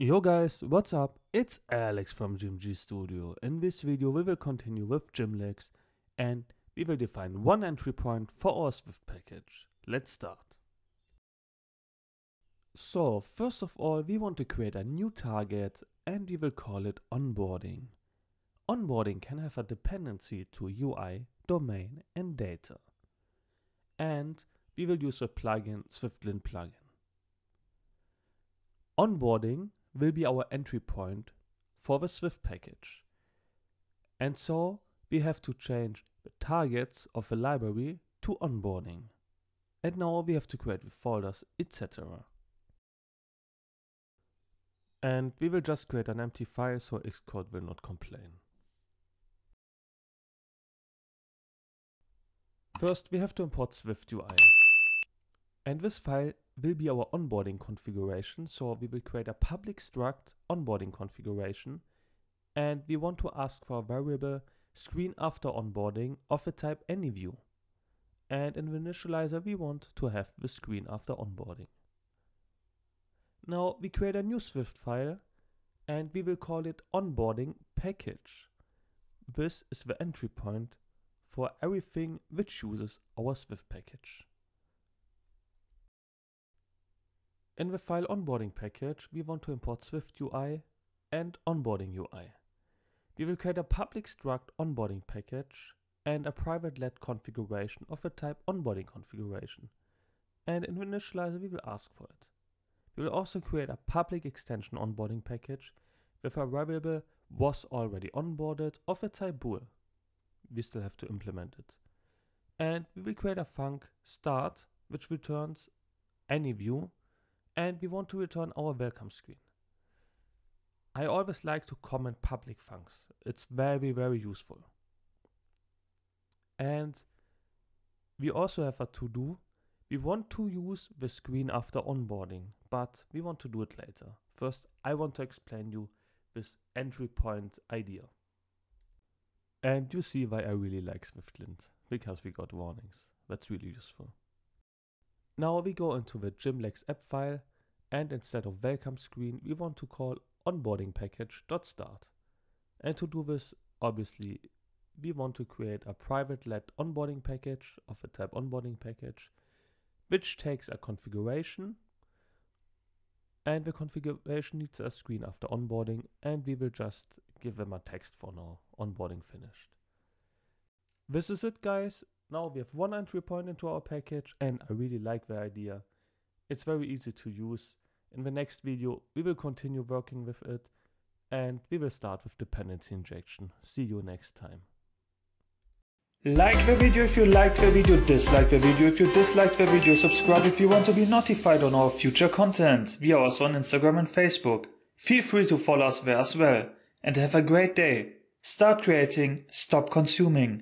Yo guys, what's up? It's Alex from Gym Studio. In this video we will continue with Gymlex and we will define one entry point for our Swift package. Let's start. So first of all we want to create a new target and we will call it onboarding. Onboarding can have a dependency to UI, domain and data. And we will use the plugin SwiftLint plugin. Onboarding will be our entry point for the Swift package. And so we have to change the targets of the library to onboarding. And now we have to create the folders, etc. And we will just create an empty file so Xcode will not complain. First we have to import SwiftUI. And this file will be our onboarding configuration, so we will create a public struct onboarding configuration and we want to ask for a variable screen after onboarding of the type anyView. And in the initializer we want to have the screen after onboarding. Now we create a new Swift file and we will call it onboarding package. This is the entry point for everything which uses our Swift package. In the file onboarding package, we want to import SwiftUI and onboarding UI. We will create a public struct onboarding package and a private let configuration of the type onboarding configuration. And in the initializer, we will ask for it. We will also create a public extension onboarding package with a variable was already onboarded of the type bool. We still have to implement it. And we will create a func start which returns anyView. And we want to return our welcome screen. I always like to comment public functions. It's very useful. And we also have a to-do. We want to use the screen after onboarding, but we want to do it later. First, I want to explain you this entry point idea. And you see why I really like SwiftLint, because we got warnings. That's really useful. Now we go into the Gymlex app file and instead of welcome screen we want to call onboarding package.start. And to do this, obviously, we want to create a private let onboarding package of the type onboarding package, which takes a configuration, and the configuration needs a screen after onboarding, and we will just give them a text for now, onboarding finished. This is it, guys. Now we have one entry point into our package and I really like the idea. It's very easy to use. In the next video we will continue working with it and we will start with dependency injection. See you next time. Like the video if you liked the video, dislike the video if you disliked the video, subscribe if you want to be notified on our future content. We are also on Instagram and Facebook. Feel free to follow us there as well. And have a great day. Start creating, stop consuming.